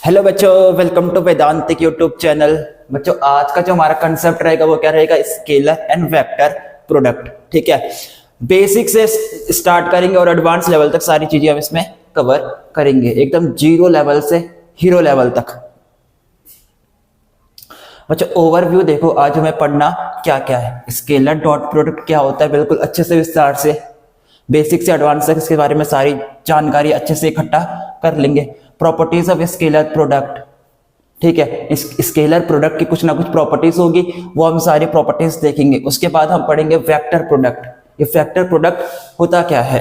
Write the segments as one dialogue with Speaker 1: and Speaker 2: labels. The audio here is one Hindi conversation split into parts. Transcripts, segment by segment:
Speaker 1: हेलो बच्चों, welcome to Vedantic YouTube channel. बच्चों आज का जो हमारा कंसेप्ट रहेगा वो क्या रहेगा? Scalar and vector product. ठीक है, बेसिक से स्टार्ट करेंगे और एडवांस लेवल तक सारी चीजें हम इसमें कवर करेंगे, एकदम जीरो लेवल से हीरो लेवल तक। बच्चों ओवरव्यू देखो, आज हमें पढ़ना क्या क्या है। स्केलर डॉट प्रोडक्ट क्या होता है, बिल्कुल अच्छे से विस्तार से बेसिक से एडवांस तक इसके बारे में सारी जानकारी अच्छे से इकट्ठा कर लेंगे। प्रॉपर्टीज ऑफ स्केलर प्रोडक्ट, ठीक है, इस स्केलर प्रोडक्ट की कुछ ना कुछ प्रॉपर्टीज होगी, वो हम सारी प्रॉपर्टीज देखेंगे। उसके बाद हम पढ़ेंगे वेक्टर प्रोडक्ट। ये वेक्टर प्रोडक्ट होता क्या है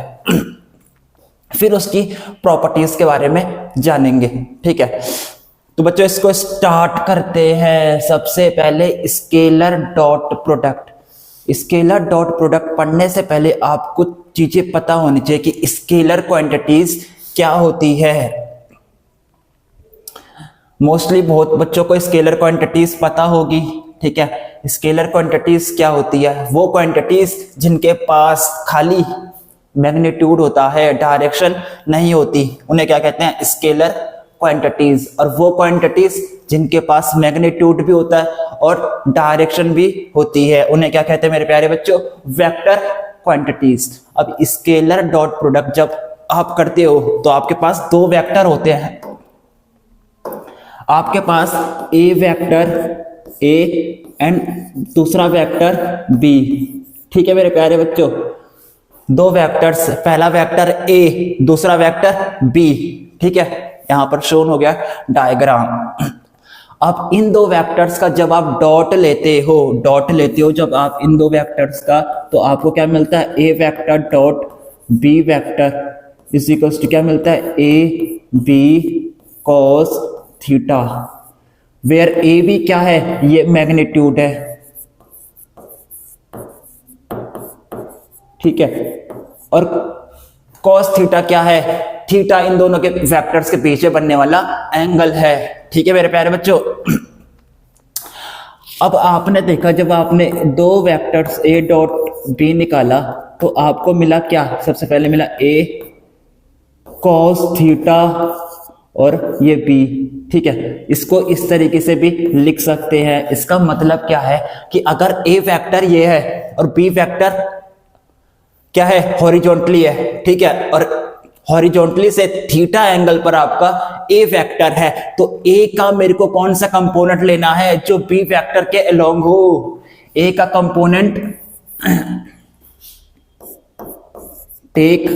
Speaker 1: फिर उसकी प्रॉपर्टीज के बारे में जानेंगे। ठीक है, तो बच्चों इसको स्टार्ट करते हैं। सबसे पहले scaler dot product. Scaler dot product पढ़ने से पहले आपको चीजें पता होनी चाहिए कि स्केलर क्वांटिटीज क्या होती है। मोस्टली बहुत बच्चों को स्केलर क्वांटिटीज पता होगी। ठीक है, स्केलर क्वांटिटीज क्या होती है? वो क्वांटिटीज जिनके पास खाली मैग्नीट्यूड होता है, डायरेक्शन नहीं होती, उन्हें क्या कहते हैं? Scalar quantities. और वो क्वांटिटीज जिनके पास मैग्नीट्यूड भी होता है और डायरेक्शन भी होती है, उन्हें क्या कहते हैं मेरे प्यारे बच्चों? Vector quantities. अब स्केलर डॉट प्रोडक्ट जब आप करते हो तो आपके पास दो वेक्टर होते हैं। आपके पास ए वेक्टर ए एंड दूसरा वेक्टर बी। ठीक है मेरे प्यारे बच्चों, दो वेक्टर्स, पहला वेक्टर ए, दूसरा वेक्टर बी। ठीक है, यहां पर शोन हो गया डायग्राम। अब इन दो वेक्टर्स का जब आप डॉट लेते हो जब आप इन दो वेक्टर्स का, तो आपको क्या मिलता है? A vector dot b vector is equals to क्या मिलता है? A B cos theta, where a b क्या है? ये मैग्नीट्यूड है। ठीक है, और कॉस थीटा क्या है? थीटा इन दोनों के वेक्टर्स के पीछे बनने वाला एंगल है। ठीक है मेरे प्यारे बच्चों, अब आपने देखा जब आपने दो वेक्टर्स ए डॉट बी निकाला तो आपको मिला क्या? सबसे पहले मिला ए कॉस थीटा और ये बी। ठीक है, इसको इस तरीके से भी लिख सकते हैं। इसका मतलब क्या है कि अगर ए वेक्टर ये है और बी वेक्टर क्या है? हॉरिजॉन्टली है। ठीक है, और हॉरिजॉन्टली से थीटा एंगल पर आपका ए वेक्टर है, तो ए का मेरे को कौन सा कंपोनेंट लेना है जो बी वेक्टर के अलोंग हो? ए का component take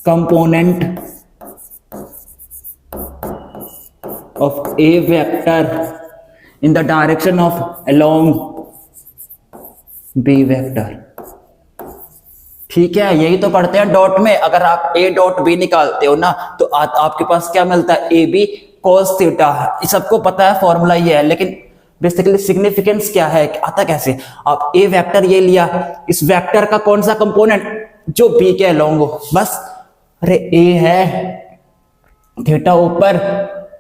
Speaker 1: component of a vector in the direction of along b vector। ठीक है, यही तो पढ़ते हैं डॉट में। अगर आप a डॉट b निकालते हो ना तो आपके पास क्या मिलता है? A B cos theta. सबको पता है फॉर्मूला ये है, लेकिन बेसिकली सिग्निफिकेंस क्या है, आता कैसे? आप ए वेक्टर ये लिया, इस वेक्टर का कौन सा कंपोनेंट जो b के अलोंग हो, बस। अरे ए है, थीटा ऊपर,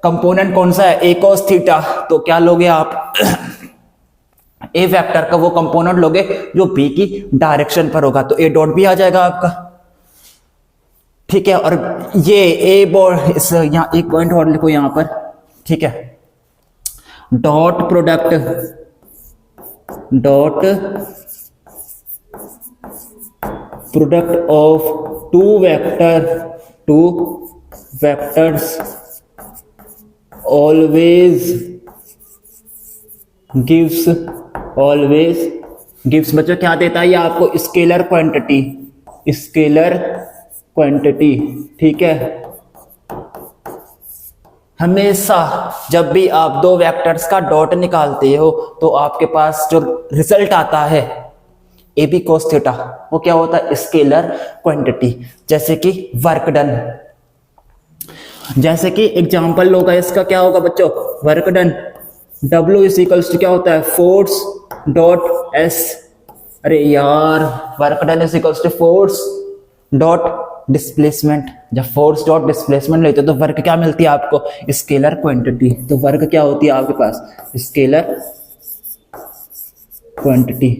Speaker 1: कंपोनेंट कौन सा है? ए कॉस थीटा, तो क्या लोगे आप? ए वेक्टर का वो कंपोनेंट लोगे जो बी की डायरेक्शन पर होगा, तो ए डॉट बी आ जाएगा आपका। ठीक है, और ये ए बॉड, इस यहां एक पॉइंट और लिखो यहां पर। ठीक है, dot product of two vectors always gives बच्चों क्या देता है ये आपको? Scalar quantity. ठीक है, हमेशा जब भी आप दो वेक्टर्स का डॉट निकालते हो तो आपके पास जो रिजल्ट आता है ए बी cos थीटा, वो क्या होता है? Scalar quantity. जैसे कि वर्क डन, जैसे कि एग्जाम्पल होगा इसका, क्या होगा बच्चों? Work done W is equals to क्या होता है? Force dot S. अरे यार, work done is equals to force dot displacement. जब फोर्स डॉट डिस्प्लेसमेंट लेते हो तो वर्क क्या मिलती है आपको? Scalar quantity. तो वर्क क्या होती है आपके पास? Scalar quantity.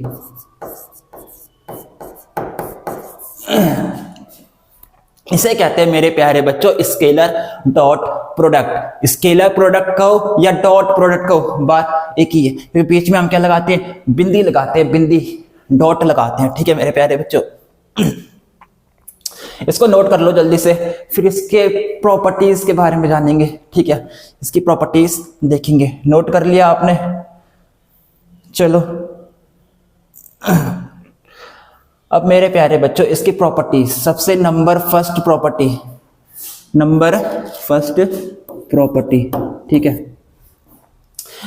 Speaker 1: इसे कहते हैं मेरे प्यारे बच्चों scaler dot product. Scalar product कहो या डॉट प्रोडक्ट कहो, बात एक ही है, क्योंकि बीच में हम क्या लगाते हैं, बिंदी लगाते हैं, बिंदी डॉट लगाते हैं। ठीक है मेरे प्यारे बच्चों, इसको नोट कर लो जल्दी से, फिर इसके प्रॉपर्टीज के बारे में जानेंगे। ठीक है, इसकी प्रॉपर्टीज देखेंगे। नोट कर लिया आपने? चलो अब मेरे प्यारे बच्चों इसकी प्रॉपर्टीज, सबसे नंबर फर्स्ट प्रॉपर्टी, ठीक है,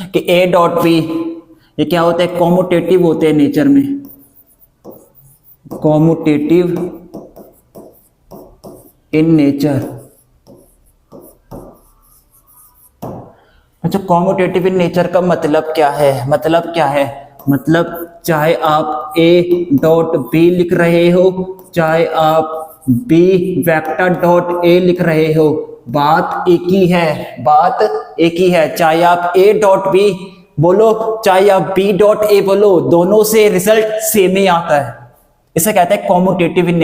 Speaker 1: कि ए डॉट बी ये क्या होता है, कॉम्यूटेटिव होते हैं नेचर में, कॉम्यूटेटिव इन नेचर। अच्छा, कॉम्यूटेटिव इन नेचर का मतलब क्या है? मतलब चाहे आप ए डॉट बी लिख रहे हो, चाहे आप बी वेक्टर डॉट ए लिख रहे हो, बात एक ही है। चाहे आप ए डॉट बी बोलो, चाहे आप बी डॉट ए बोलो, दोनों से रिजल्ट सेम ही आता है। इसे कहते हैं कॉम्यूटेटिव इन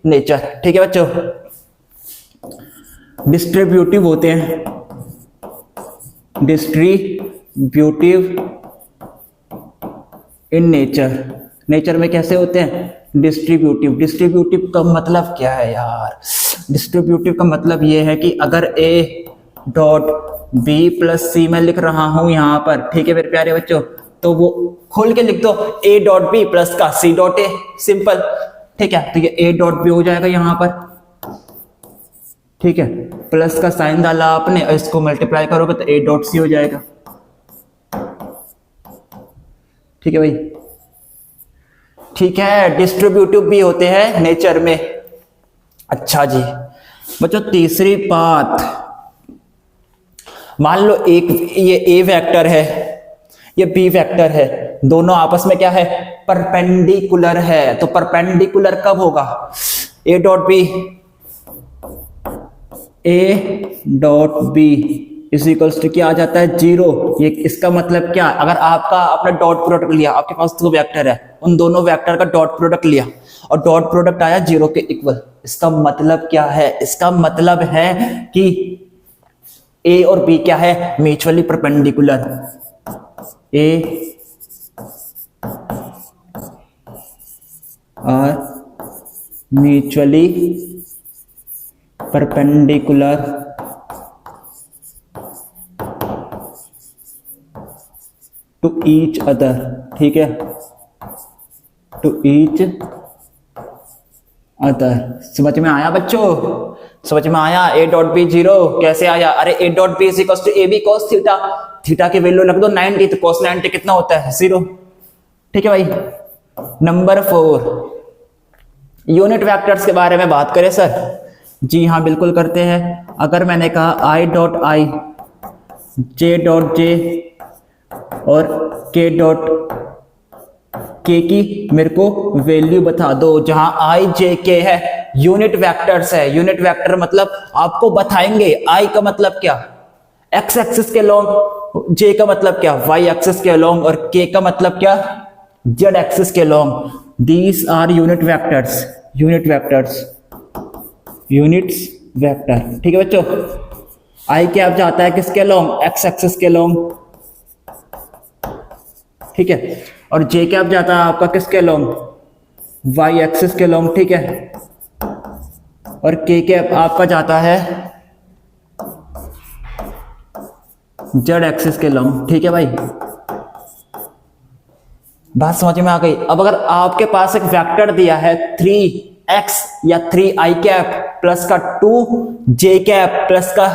Speaker 1: नेचर। ठीक है बच्चों, डिस्ट्रीब्यूटिव होते हैं, डिस्ट्रीब्यूटिव इन नेचर में कैसे होते हैं, डिस्ट्रीब्यूटिव का मतलब क्या है यार? डिस्ट्रीब्यूटिव का मतलब ये है कि अगर ए डॉट बी प्लस सी मैं लिख रहा हूं यहां पर, ठीक है मेरे प्यारे बच्चों, तो वो खोल के लिख दो ए डॉट बी प्लस का सी डॉट ए, सिंपल। ठीक है, तो ये ए डॉट बी हो जाएगा यहां पर, ठीक है, प्लस का साइन डाला आपने और इसको मल्टीप्लाई करोगे तो ए डॉट सी हो जाएगा। ठीक है भाई, ठीक है, डिस्ट्रीब्यूटिव भी होते हैं नेचर में। अच्छा जी बच्चों, तीसरी बात, मान लो एक ये ए वेक्टर है, ये बी वेक्टर है, दोनों आपस में क्या है, परपेंडिकुलर है। तो परपेंडिकुलर कब होगा? A dot B is equals to क्या आ जाता है, 0। ये इसका मतलब क्या, अगर आपने डॉट प्रोडक्ट लिया, आपके पास दो वेक्टर है, उन दोनों वेक्टर का डॉट प्रोडक्ट लिया और डॉट प्रोडक्ट आया 0 के इक्वल, इसका मतलब क्या है? इसका मतलब है कि ए और बी क्या है, म्यूचुअली परपेंडिकुलर। ए और mutually perpendicular to each other. ठीक है, टू ईच अदर। समझ में आया बच्चों? समझ में आया? ए डॉट बी 0 कैसे आया? अरे A dot B is equal to A B cos theta, theta की वैल्यू रख दो 90, तो कॉस 90 कितना होता है, 0। ठीक है भाई। नंबर 4, यूनिट वेक्टर्स के बारे में बात करें सर? जी हाँ बिल्कुल करते हैं। अगर मैंने कहा आई डॉट आई, जे डॉट जे और के डॉट के की मेरे को वैल्यू बता दो, जहां आई जे के है यूनिट वेक्टर्स है। यूनिट वेक्टर मतलब आपको बताएंगे आई का मतलब क्या, एक्स एक्सिस के लॉन्ग, जे का मतलब क्या, वाई एक्सिस के लॉन्ग, और के का मतलब क्या, जेड एक्सिस के along. These are units vector. ठीक है बच्चों, आई कैप जाता है किसके लॉन्ग, एक्स एक्सिस के लॉन्ग, ठीक है, और जे कैप जाता है आपका किसके लॉन्ग, वाई एक्सिस के लॉन्ग, ठीक है, और के कैप आपका जाता है जेड एक्सिस के लॉन्ग। ठीक है भाई, बात समझ में आ गई? अब अगर आपके पास एक वेक्टर दिया है 3x या 3i कैप प्लस का 2j कैप प्लस का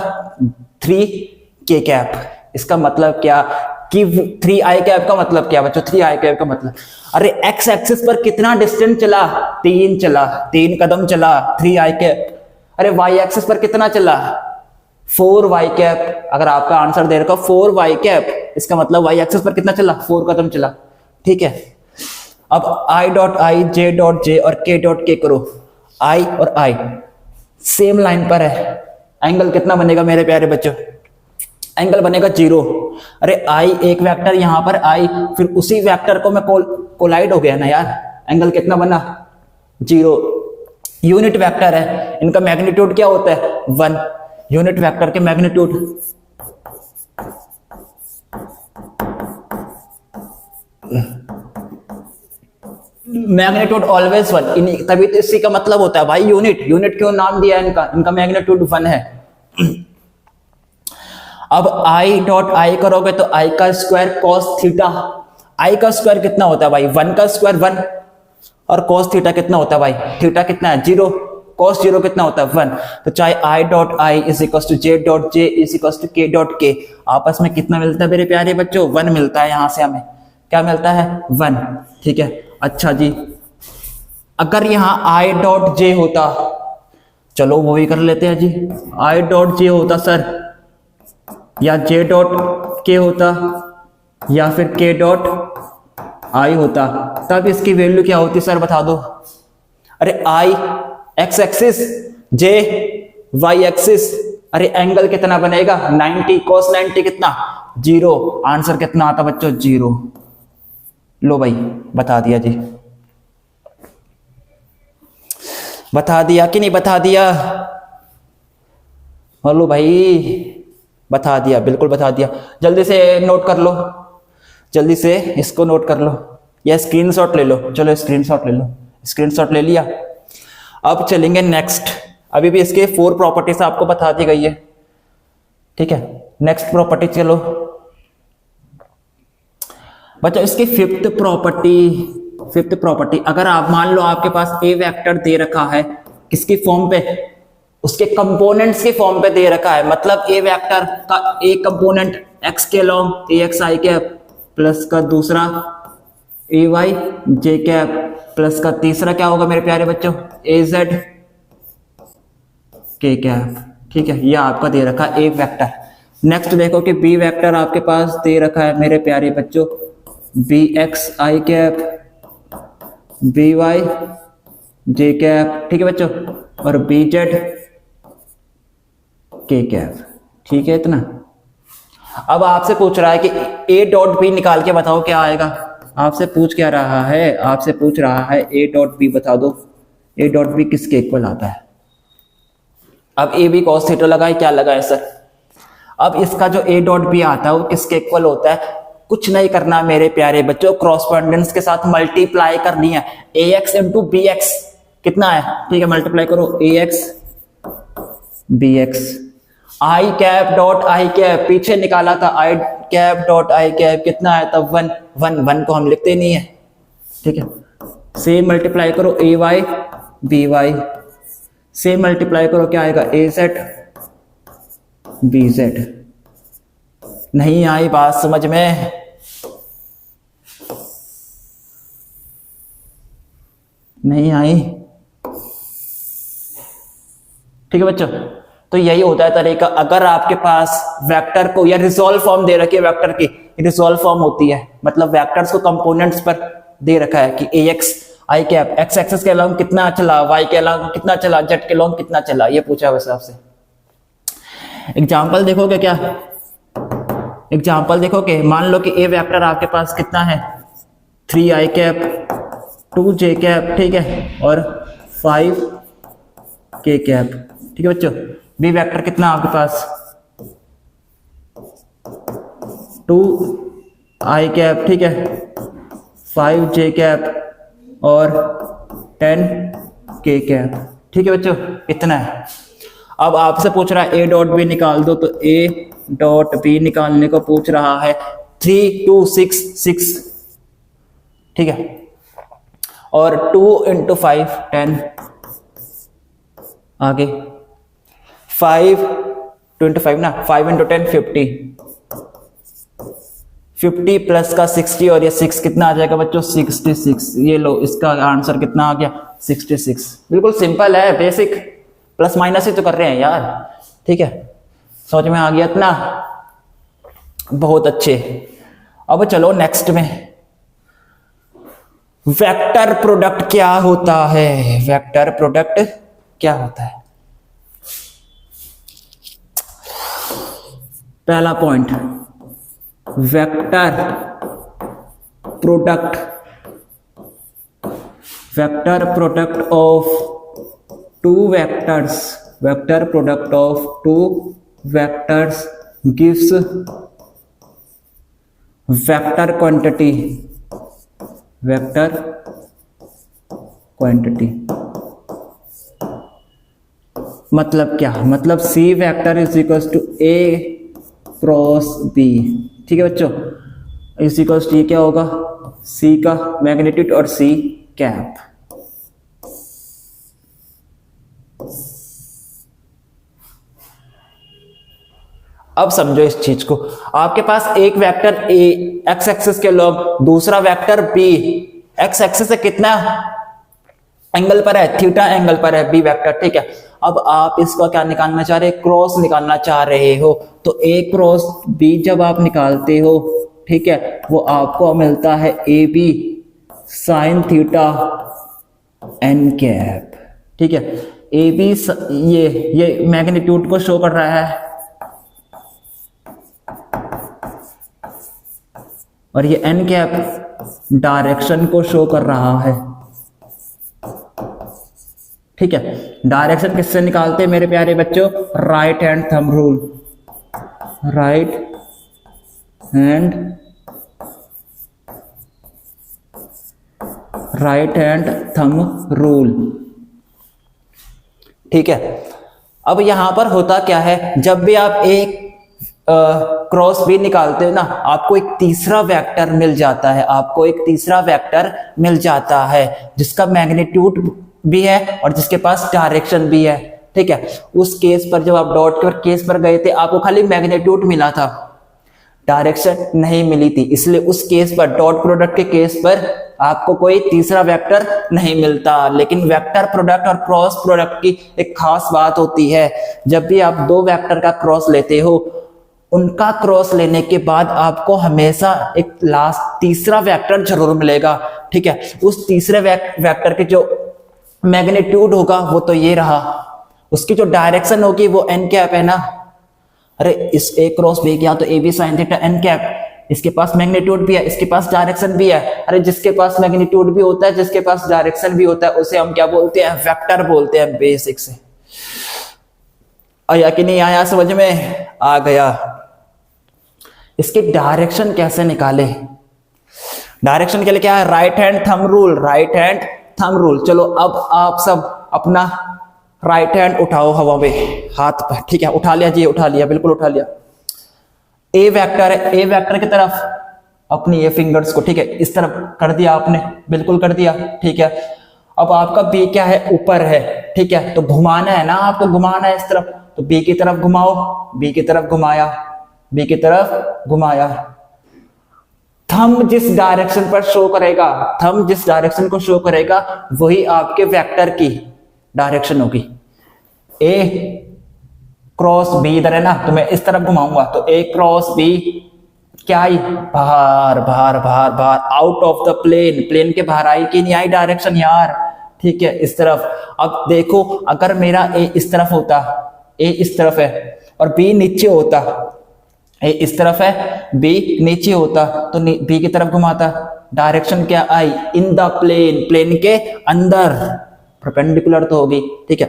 Speaker 1: 3k कैप, इसका मतलब क्या कि 3i कैप का मतलब क्या बच्चों? 3i कैप का मतलब, अरे x एक्सिस पर कितना डिस्टेंस चला, 3 कदम चला 3i कैप। अरे y एक्सिस पर कितना चला, 4y कैप। अगर आपका आंसर दे रखा 4y कैप, इसका मतलब y एक्सिस पर कितना चला, 4 कदम चला। ठीक है, अब i dot I, J dot जे और k डॉट के करो। i और i सेम लाइन पर है, एंगल कितना बनेगा मेरे प्यारे बच्चों? एंगल बनेगा 0। अरे i एक वेक्टर यहां पर i, फिर उसी वेक्टर को मैं कोलाइड हो गया ना यार, एंगल कितना बना, 0। यूनिट वेक्टर है, इनका मैग्नीट्यूड क्या होता है 1। यूनिट वेक्टर के मैग्नीट्यूड ऑलवेज 1, तभी तो इसी का मतलब होता है भाई यूनिट। यूनिट क्यों नाम दिया है इनका मैग्नीट्यूड 1 है। अब आई डॉट आई करोगे तो आई का स्क्वायर कॉस थीटा, आई का स्क्वायर कितना होता है भाई 1 का स्क्वायर 1, और कॉस थीटा कितना होता है भाई, थीटा कितना है 0, कॉस 0 कितना होता है 1। तो चाहे I dot I is equal to J dot J is equal to K dot K, आपस में कितना मिलता है मेरे प्यारे बच्चों 1 मिलता है। यहां से हमें क्या मिलता है 1, ठीक है। अच्छा जी, अगर यहां आई डॉट जे होता, चलो वो भी कर लेते हैं जी, आई डॉट जे होता सर, या जे डॉट के होता, या फिर के डॉट आई होता, तब इसकी वैल्यू क्या होती सर बता दो। अरे आई एक्स एक्सिस, जे वाई एक्सिस, अरे एंगल कितना बनेगा 90, cos 90 कितना 0, आंसर कितना आता बच्चों 0। लो भाई बता दिया जी, बता दिया कि नहीं बता दिया, बोलो भाई बता दिया, बिल्कुल बता दिया। जल्दी से नोट कर लो, जल्दी से इसको नोट कर लो या स्क्रीनशॉट ले लो। चलो स्क्रीनशॉट ले लो, स्क्रीनशॉट ले लिया। अब चलेंगे नेक्स्ट, अभी भी इसके 4 प्रॉपर्टीज आपको बता दी गई है, ठीक है। नेक्स्ट प्रॉपर्टी चलो बच्चों, इसकी फिफ्थ प्रॉपर्टी, अगर आप मान लो आपके पास ए वेक्टर दे रखा है किसकी फॉर्म पे, उसके कंपोनेंट्स के फॉर्म पे दे रखा है, मतलब ए वेक्टर का एक कंपोनेंट एक्स के long A x i cap plus का दूसरा ए वाई जे कैप प्लस का तीसरा क्या होगा मेरे प्यारे बच्चों ए जेड के कैप, ठीक है। ये आपका दे रखा है ए वेक्टर। नेक्स्ट देखो कि बी वेक्टर आपके पास दे रखा है मेरे प्यारे बच्चों B x i cap B Y j cap, ठीक है बच्चों, और बी जेड के कैप, ठीक है इतना। अब आपसे पूछ रहा है कि ए डॉट बी निकाल के बताओ क्या आएगा, आपसे पूछ क्या रहा है, आपसे पूछ रहा है ए डॉट बी बता दो, ए डॉट बी किसके इक्वल आता है। अब ए बी कॉस थीटा लगाए, क्या लगाए सर, अब इसका जो ए डॉट बी आता है वो किसके इक्वल होता है, कुछ नहीं करना मेरे प्यारे बच्चों, क्रॉसपोंडेंस के साथ मल्टीप्लाई करनी है, a x into b x कितना है, ठीक है, मल्टीप्लाई करो a x b x, i cap dot i cap पीछे निकाला था, i cap dot i cap कितना है तब 1 1 1 को हम लिखते नहीं है, ठीक है। से मल्टीप्लाई करो ए वाई बी वाई, से मल्टीप्लाई करो क्या आएगा ए जेड बी जेड। नहीं आई बात समझ में, नहीं आई, ठीक है बच्चों। तो यही होता है तरीका, अगर आपके पास वेक्टर को या रिजॉल्व फॉर्म दे रखी है, वेक्टर की रिजॉल्व फॉर्म होती है, मतलब वेक्टर्स को कंपोनेंट्स पर दे रखा है कि ए x i cap x access के अलॉन्ग कितना चला, वाई के अलॉन्ग कितना चला, जेड के अलॉन्ग कितना चला, ये पूछा वैसे आपसे। एग्जाम्पल देखोगे क्या, एग्जाम्पल देखोगे, मान लो कि ए वेक्टर आपके पास कितना है 3 आई कैप 2 जे कैप, ठीक है, और 5 के कैप, ठीक है बच्चों। बी वेक्टर कितना आपके पास 2 आई कैप, ठीक है, 5 जे कैप और 10 के कैप, ठीक है बच्चों, इतना है। अब आपसे पूछ रहा है ए डॉट बी निकाल दो, तो ए डॉट बी निकालने को पूछ रहा है 3 2 6 6, ठीक है, और 2 इंटू 5 10, आगे 5 2 इंटू 5 ना, 5 इंटू 10 50 प्लस का 60 और ये 6 कितना आ जाएगा बच्चों 66। ये लो इसका आंसर कितना आ गया 66। बिल्कुल सिंपल है, बेसिक, प्लस माइनस ही तो कर रहे हैं यार, ठीक है, समझ में आ गया इतना, बहुत अच्छे। अब चलो नेक्स्ट में, वेक्टर प्रोडक्ट क्या होता है, वेक्टर प्रोडक्ट क्या होता है। पहला point, vector product of two vectors, vector product of two vectors gives vector quantity, vector quantity मतलब क्या, मतलब c vector is equal to a cross b. ठीक है बच्चों, इज इक्वल टू ये क्या होगा, सी का मैग्नीट्यूड और सी कैप। अब समझो इस चीज को, आपके पास एक वेक्टर ए एक्स एक्सिस के लॉग, दूसरा वेक्टर बी एक्स एक्सिस से कितना एंगल पर है, थीटा एंगल पर है बी वेक्टर। ठीक है, अब आप इसका क्या निकालना चाह रहे हैं, क्रॉस निकालना चाह रहे हो। तो ए क्रॉस बी जब आप निकालते हो, ठीक है, वो आपको मिलता है ए B sine theta N cap. ठीक है, ए बी ये मैग्नीट्यूड को शो कर रहा है और ये एन कैप डायरेक्शन को शो कर रहा है। ठीक है, डायरेक्शन किससे निकालते हैं मेरे प्यारे बच्चों, right hand thumb rule, right hand thumb rule. ठीक है, अब यहां पर होता क्या है, जब भी आप एक क्रॉस बी निकालते हो ना, आपको एक तीसरा वेक्टर मिल जाता है, आपको एक तीसरा वेक्टर मिल जाता है जिसका मैग्नीट्यूड भी है और जिसके पास डायरेक्शन भी है। ठीक है, उस केस पर जब आप डॉट के केस पर गए थे, आपको खाली मैग्नीट्यूड मिला था, डायरेक्शन नहीं मिली थी, इसलिए उस केस पर, डॉट प्रोडक्ट के केस पर आपको कोई तीसरा वेक्टर नहीं मिलता। लेकिन वेक्टर प्रोडक्ट और क्रॉस प्रोडक्ट की एक खास बात होती है, जब भी आप दो वेक्टर का क्रॉस लेते हो, उनका क्रॉस लेने के बाद आपको हमेशा एक लास्ट तीसरा वेक्टर जरूर मिलेगा। ठीक है, उस तीसरे वेक्टर के जो मैग्नीट्यूड होगा वो तो ये रहा, उसकी जो डायरेक्शन होगी वो एन कैप है ना। अरे इस ए क्रॉस बी किया तो A B sine theta N cap, इसके पास मैग्नीट्यूड भी है, इसके पास डायरेक्शन भी है। अरे जिसके पास मैग्नीट्यूड भी होता है, जिसके पास डायरेक्शन भी होता है, उसे हम क्या बोलते हैं, वेक्टर बोलते हैं, बेसिक से। आया कि नहीं आया समझ में, आ गया। इसकी डायरेक्शन कैसे निकाले, डायरेक्शन के लिए क्या है, right hand thumb rule, right hand thumb rule. चलो अब आप सब अपना राइट हैंड उठाओ हवा में, हाथ पर। ठीक है, उठा लिया जी, उठा लिया, बिल्कुल उठा लिया। ए वेक्टर है, ए वेक्टर की तरफ अपनी ये फिंगर्स को, ठीक है, इस तरफ कर दिया आपने, बिल्कुल कर दिया। ठीक है, अब आपका बी क्या है, ऊपर है। ठीक है, तो घुमाना है ना, आपको घुमाना है इस तरफ, तो बी की तरफ घुमाओ, बी की तरफ घुमाया, बी की तरफ घुमाया। थंब जिस डायरेक्शन पर शो करेगा, थंब जिस डायरेक्शन को शो करेगा, वही आपके वेक्टर की डायरेक्शन होगी। ए क्रॉस बी इधर है ना, तो मैं इस तरफ घुमाऊंगा, तो ए क्रॉस बी क्या आई, बाहर बाहर बाहर बाहर, out of the plane, plane के बाहर आई कि नहीं आई डायरेक्शन यार। ठीक है, इस तरफ। अब देखो, अगर मेरा ए इस तरफ होता, ए इस तरफ है और बी नीचे होता, ए इस तरफ है, बी नीचे होता, तो बी की तरफ घुमाता, डायरेक्शन क्या आई, इन द प्लेन, प्लेन के अंदर, परपेंडिकुलर तो होगी। ठीक है,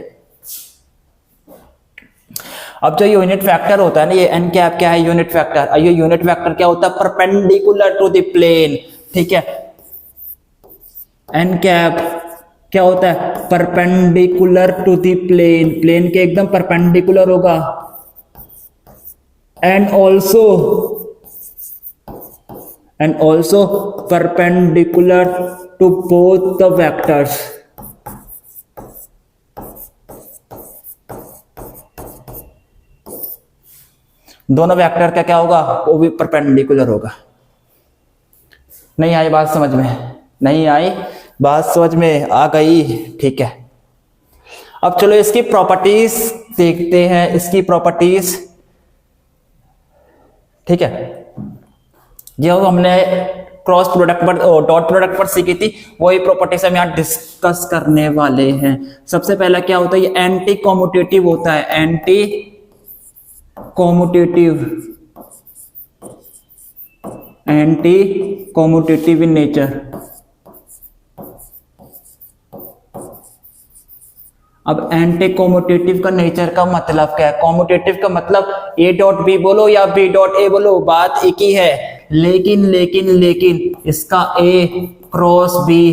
Speaker 1: अब जो यूनिट वेक्टर होता है ना, ये एन कैप क्या है, यूनिट वेक्टर। और ये यूनिट वेक्टर क्या होता है, परपेंडिकुलर टू द प्लेन। ठीक है, एन कैप क्या होता है, perpendicular to the plane, plane के एकदम परपेंडिकुलर होगा। And also perpendicular to both the vectors. दोनों वेक्टर का क्या होगा, वो भी परपेंडिकुलर होगा। नहीं आई बात समझ में, नहीं आई बात समझ में, आ गई। ठीक है, अब चलो इसकी प्रॉपर्टीज देखते हैं, इसकी प्रॉपर्टीज। ठीक है, जो हमने क्रॉस प्रोडक्ट पर, डॉट प्रोडक्ट पर सीखी थी, वही प्रॉपर्टीज हम यहाँ डिस्कस करने वाले हैं। सबसे पहला क्या होता है, ये एंटी कॉम्यूटेटिव होता है, anti commutative, anti commutative in nature. दोनों वेक्टर का क्या होगा, वो भी परपेंडिकुलर होगा। ठीक है, अब देखो, अगर मेरा ए इस तरफ होता, ए इस तरफ है, और बी नीचे होता, तो बी की तरफ घुमाओ, बी की तरफ घुमाया, बी की तरफ घुमाया। थंब जिस डायरेक्शन पर शो करेगा, वही आपके वेक्टर की डायरेक्शन होगी। ए क्रॉस बी क्या है, यूनिट वेक्टर। और ये क्रॉस प्रोडक्ट क्या होता है, anti commutative, anti commutative in nature. अब अब एंटी कॉम्यूटेटिव का नेचर का मतलब क्या है? कॉम्यूटेटिव का मतलब ए डॉट बी बोलो या बी डॉट ए बोलो, बात एक ही है। लेकिन इसका a cross b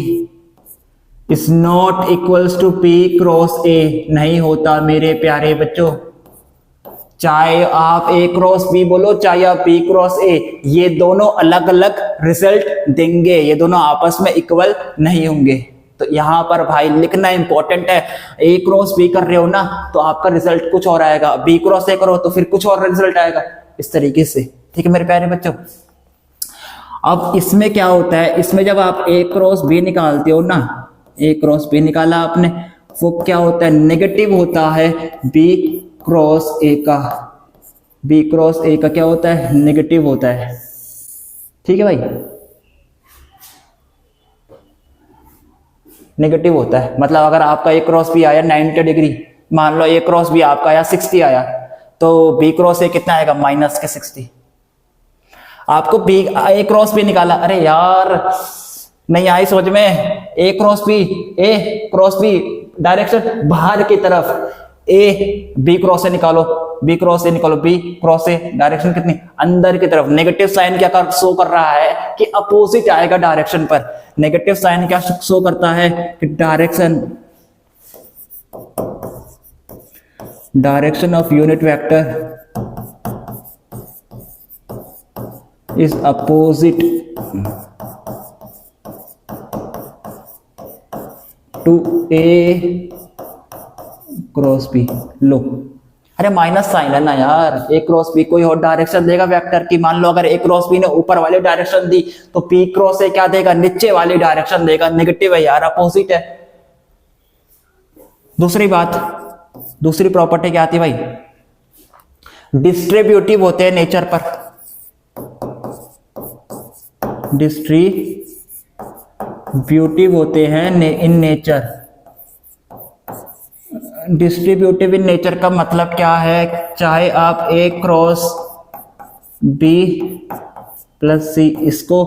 Speaker 1: is not equals to p cross a नहीं होता मेरे प्यारे बच्चों। चाहे आप ए क्रॉस बी बोलो चाहे आप बी क्रॉस ए, ये दोनों अलग अलग रिजल्ट देंगे, ये दोनों आपस में इक्वल नहीं होंगे। तो यहां पर भाई लिखना इंपॉर्टेंट है। ए क्रॉस बी कर रहे हो ना तो आपका रिजल्ट कुछ और आएगा, बी क्रॉस ए करो तो फिर कुछ और रिजल्ट आएगा, इस तरीके से। ठीक है मेरे प्यारे बच्चों। अब इसमें क्या होता है, इसमें जब आप ए क्रॉस बी निकालते हो ना, ए क्रॉस बी निकाला आपने, वो क्या होता है, नेगेटिव होता है बी क्रॉस ए का। बी क्रॉस ए का क्या होता है, नेगेटिव होता है। ठीक है भाई, नेगेटिव होता है। मतलब अगर आपका ए क्रॉस बी आया 90 डिग्री, मान लो ए क्रॉस बी आपका आया 60 आया, तो बी क्रॉस ए कितना आएगा, माइनस के 60। आपको बी ए क्रॉस बी निकाला, अरे यार नहीं आई समझ में, ए क्रॉस बी, ए क्रॉस बी डायरेक्शन बाहर की तरफ, ए बी क्रॉस से निकालो, बी क्रॉस से निकालो, बी क्रॉस से डायरेक्शन कितनी, अंदर की तरफ। नेगेटिव साइन क्या कर शो कर रहा है कि अपोजिट आएगा डायरेक्शन पर। नेगेटिव साइन क्या शो करता है कि direction of unit vector is opposite to a cross b. लो अरे माइनस साइन है ना यार, ए क्रॉस बी कोई और डायरेक्शन देगा वेक्टर की। मान लो अगर ए क्रॉस बी ने ऊपर वाली डायरेक्शन दी तो पी क्रॉस ए क्या देगा, नीचे वाली डायरेक्शन देगा। नेगेटिव है यार, अपोजिट है। दूसरी बात, दूसरी प्रॉपर्टी क्या आती है भाई, डिस्ट्रीब्यूटिव होते हैं नेचर पर। डिस्ट्रीब्यूटिव होते हैं in nature. Distributive in nature का मतलब क्या है, चाहे आप ए क्रॉस बी प्लस सी इसको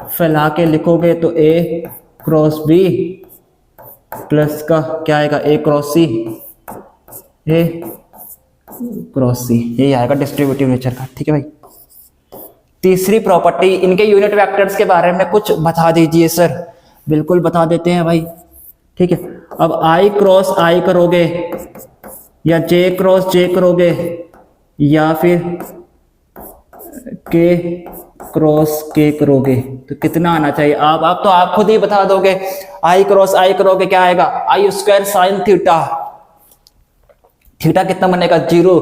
Speaker 1: फैला के लिखोगे तो ए क्रॉस बी प्लस का क्या आएगा, ए क्रॉस सी, ए क्रॉस सी, ये आएगा डिस्ट्रीब्यूटिव नेचर का। ठीक है भाई। तीसरी प्रॉपर्टी, इनके यूनिट वेक्टर्स के बारे में कुछ बता दीजिए सर। बिल्कुल बता देते हैं भाई। ठीक है, अब आई क्रॉस आई करोगे या जे क्रॉस जे करोगे या फिर के क्रॉस के करोगे तो कितना आना चाहिए, आप तो आप खुद ही बता दोगे। आई क्रॉस आई करोगे क्या आएगा, आई स्क्वायर साइन थीटा। थीटा कितना बनेगा, 0,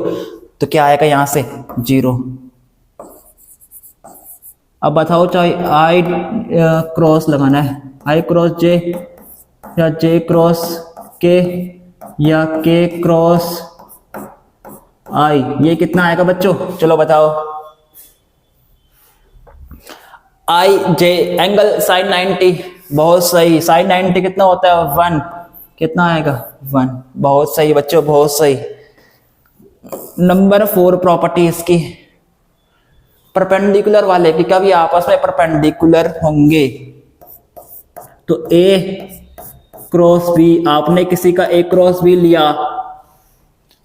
Speaker 1: तो क्या आएगा यहां से 0। अब बताओ, चाहे आई क्रॉस लगाना है, आई क्रॉस जे या जे क्रॉस के या के क्रॉस आई, ये कितना आएगा बच्चों, चलो बताओ। आई जे एंगल साइन 90, बहुत सही। साइन 90 कितना होता है, 1, कितना आएगा 1, बहुत सही बच्चों, बहुत सही। नंबर 4 प्रॉपर्टी इसकी, परपेंडिकुलर वाले की कभी आपस में परपेंडिकुलर होंगे तो ए क्रॉस बी, आपने किसी का ए क्रॉस बी लिया,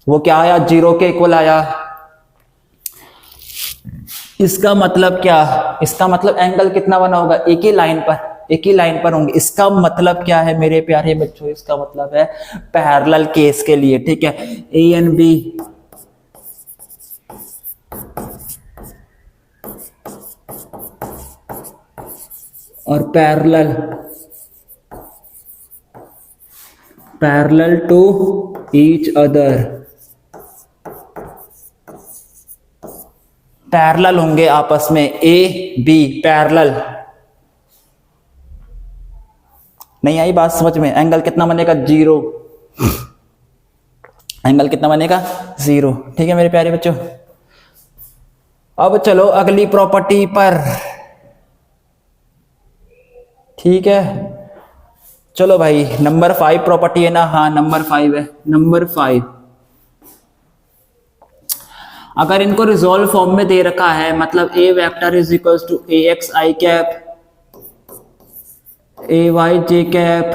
Speaker 1: वो क्या आया, 0 के इक्वल आया। इसका मतलब क्या, इसका मतलब एंगल कितना बना होगा, एक ही लाइन पर होंगे। इसका मतलब क्या है मेरे प्यारे बच्चों, इसका मतलब है पैरेलल केस के लिए। ठीक है, ए एंड बी और parallel to each other, parallel होंगे आपस में, ए बी पैरेलल। नहीं आई बात समझ में, एंगल कितना बनेगा 0, एंगल कितना बनेगा 0। ठीक है मेरे प्यारे बच्चों। अब चलो अगली प्रॉपर्टी पर। ठीक है, चलो भाई, नंबर 5 प्रॉपर्टी है ना, हाँ नंबर 5 है। नंबर 5, अगर इनको रिजोल्व फॉर्म में दे रखा है, मतलब a vector is equals to a x i cap, a y j cap,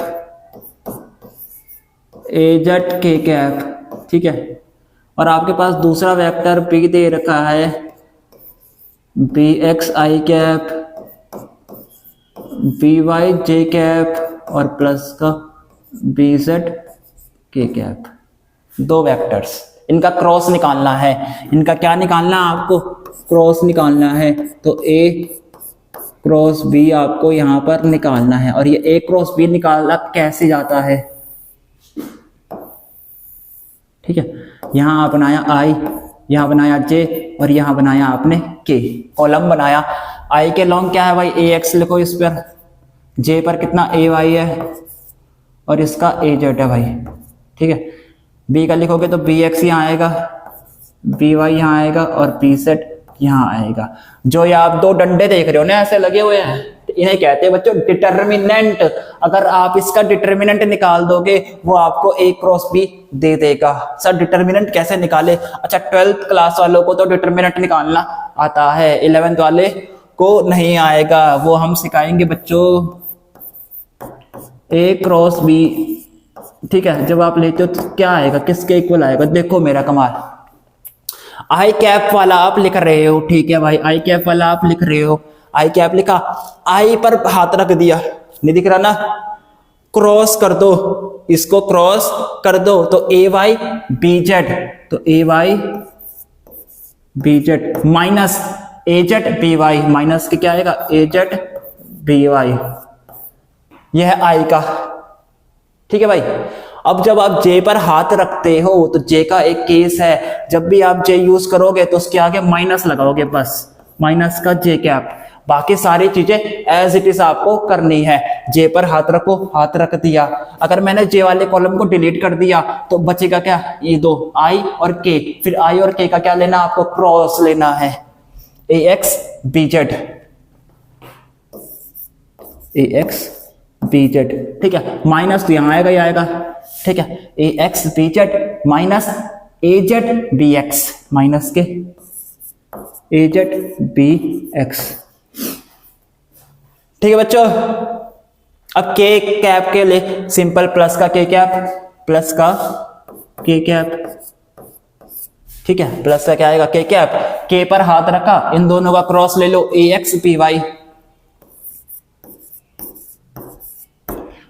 Speaker 1: a z k cap, ठीक है। और आपके पास दूसरा वेक्टर बी दे रखा है, B x i cap, B Y j cap और प्लस का बी जेड के कैप। दो वेक्टर्स, इनका क्रॉस निकालना है। इनका क्या निकालना है आपको? क्रॉस निकालना है। तो ए क्रॉस बी आपको यहां पर निकालना है। और ये ए क्रॉस बी निकालना कैसे जाता है? ठीक है, यहां आप बनाया आई, यहां बनाया जे और यहां बनाया आपने के, कॉलम बनाया। आई के लॉन्ग क्या है भाई? ए एक्स लिखो इस पर, जे पर कितना ए वाई है और इसका ए जेड है भाई, ठीक है। बी का लिखोगे तो बी एक्स यहाँ आएगा, बी वाई यहाँ आएगा और बी सेट यहाँ आएगा। जो ये आप दो डंडे देख रहे हो ना ऐसे लगे हुए हैं, इन्हें कहते हैं बच्चों डिटर्मिनेंट। अगर आप इसका डिटर्मिनेंट निकाल दोगे वो आपको ए क्रॉस बी दे देगा। सर डिटर्मिनेंट कैसे निकाले? अच्छा 12th क्लास वालों को तो डिटर्मिनेंट निकालना आता है, 11th वाले को नहीं आएगा, वो हम सिखाएंगे बच्चों। ए क्रॉस बी, ठीक है, जब आप लेते हो तो क्या आएगा, किसके इक्वल आएगा? देखो मेरा कमाल, आई कैप वाला आप लिख रहे हो, ठीक है भाई, आई कैप वाला आप लिख रहे हो। आई कैप लिखा, आई पर हाथ रख दिया, नहीं दिख रहा ना, क्रॉस कर दो, इसको क्रॉस कर दो तो ए वाई बी जेड, तो ए वाई बी जेड माइनस ए जेड बी वाई, माइनस के क्या आएगा? ए जेड बी वाई। यह है आई का, ठीक है भाई। अब जब आप जे पर हाथ रखते हो तो जे का एक केस है, जब भी आप जे यूज करोगे तो उसके आगे माइनस लगाओगे, बस माइनस का जे कैप। बाकी सारी चीजें एज इट इज आपको करनी है। जे पर हाथ रखो, हाथ रख दिया। अगर मैंने जे वाले कॉलम को डिलीट कर दिया तो बचेगा क्या? ये दो, आई और के। फिर आई और के का क्या लेना? आपको क्रॉस लेना है, a x B Z, A x B Z, ठीक है। माइनस तो यहां आएगा, ही आएगा, ठीक है। A x B Z minus A Z B x, minus के ए जेड बी एक्स, ठीक है बच्चों। अब के कैप के लिए सिंपल प्लस का के कैप, प्लस का के कैप, ठीक है। प्लस का क्या आएगा? के कैप। के पर हाथ रखा, इन दोनों का क्रॉस ले लो, ए एक्स बी वाई,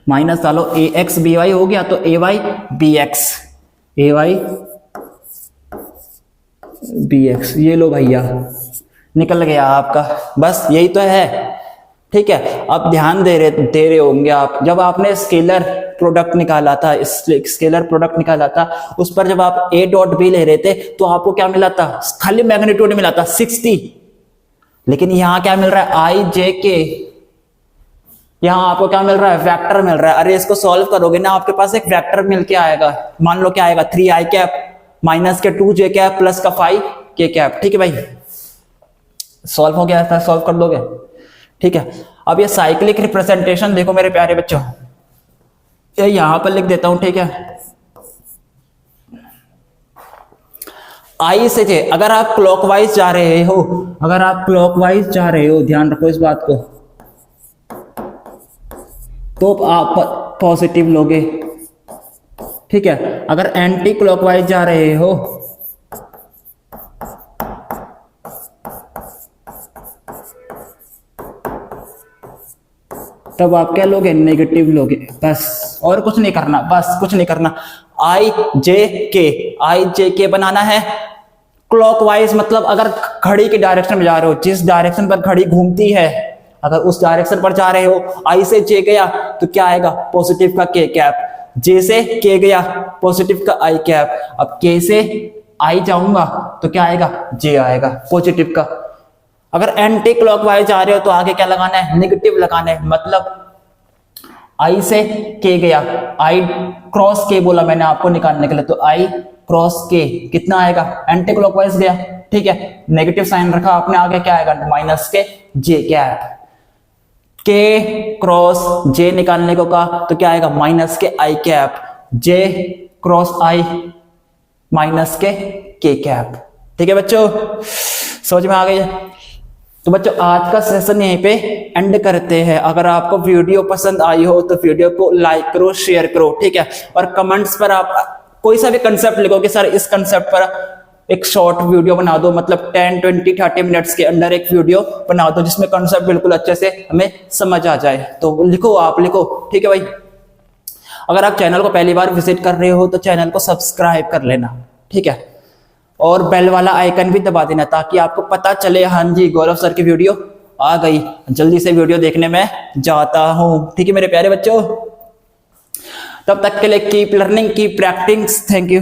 Speaker 1: माइनस डालो, ए एक्स बी वाई हो गया तो ए वाई बी एक्स, ए वाई बी एक्स। ये लो भैया, निकल गया आपका, बस यही तो है, ठीक है। अब ध्यान दे रहे होंगे आप, जब आपने स्केलर प्रोडक्ट निकाला था, स्केलर प्रोडक्ट निकाला था, उस पर जब आप ए डॉट बी ले रहे थे तो आपको क्या मिला था? खाली मैग्नीट्यूड मिला था 60। लेकिन यहां क्या मिल रहा है? आई जे के, यहां आपको क्या मिल रहा है? वेक्टर मिल रहा है। अरे इसको सॉल्व करोगे ना, आपके पास एक वेक्टर मिल के आएगा। मान लो क्या आएगा? 3 आई कैप माइनस के 2 जे कैप प्लस का 5 के कैप, ठीक है भाई। सॉल्व हो गया था, सॉल्व कर दोगे, ठीक है। अब ये साइक्लिक रिप्रेजेंटेशन देखो मेरे प्यारे बच्चों, ये यहां पर लिख देता हूं, ठीक है। आई से जे, अगर आप क्लॉकवाइज जा रहे हो, अगर आप क्लॉकवाइज जा रहे हो, ध्यान रखो इस बात को, तो आप पॉजिटिव लोगे, ठीक है। अगर एंटी क्लॉकवाइज जा रहे हो तब आप क्या लोगे? नेगेटिव लोगे, बस और कुछ नहीं करना, बस कुछ नहीं करना। आई जे के, आई जे के बनाना है क्लॉकवाइज, मतलब अगर घड़ी के डायरेक्शन में जा रहे हो, जिस डायरेक्शन पर घड़ी घूमती है, अगर उस डायरेक्शन पर जा रहे हो, आई से जे गया तो क्या आएगा? पॉजिटिव का के कैप, जे से के गया पॉजिटिव का आई कैप। अब के से आई जाऊंगा तो क्या आएगा? जे आएगा पॉजिटिव का। अगर एंटी क्लॉकवाइज जा रहे हो तो आगे क्या लगाना है? नेगेटिव लगाना है। मतलब आई से के गया, आई क्रॉस के बोला मैंने आपको निकालने के लिए, तो आई क्रॉस के कितना आएगा? एंटी क्लॉकवाइज गया, ठीक है। नेगेटिव साइन रखा आपने, आगे क्या आएगा? माइनस के जे कैप। के क्रॉस जे निकालने को कहा तो क्या आएगा? माइनस के आई कैप, जे क्रॉस आई माइनस के कैप, ठीक है बच्चों, समझ में आ गई? तो बच्चों आज का सेशन यहीं पे एंड करते हैं। अगर आपको वीडियो पसंद आई हो तो वीडियो को लाइक करो, शेयर करो, ठीक है। और कमेंट्स पर आप कोई सा भी कंसेप्ट लिखो कि सर इस कंसेप्ट पर एक शॉर्ट वीडियो बना दो, मतलब 10, 20, 30 मिनट्स के अंदर एक वीडियो बना दो जिसमें कंसेप्ट बिल्कुल अच्छे से हमें समझ आ जाए। तो लिखो, आप लिखो, ठीक है भाई। अगर आप चैनल को पहली बार विजिट कर रहे हो तो चैनल को सब्सक्राइब कर लेना, ठीक है। और बेल वाला आइकन भी दबा देना ताकि आपको पता चले, हाँ जी गौरव सर की वीडियो आ गई, जल्दी से वीडियो देखने में जाता हूं, ठीक है मेरे प्यारे बच्चों। तब तक के लिए keep learning, keep practice. Thank you.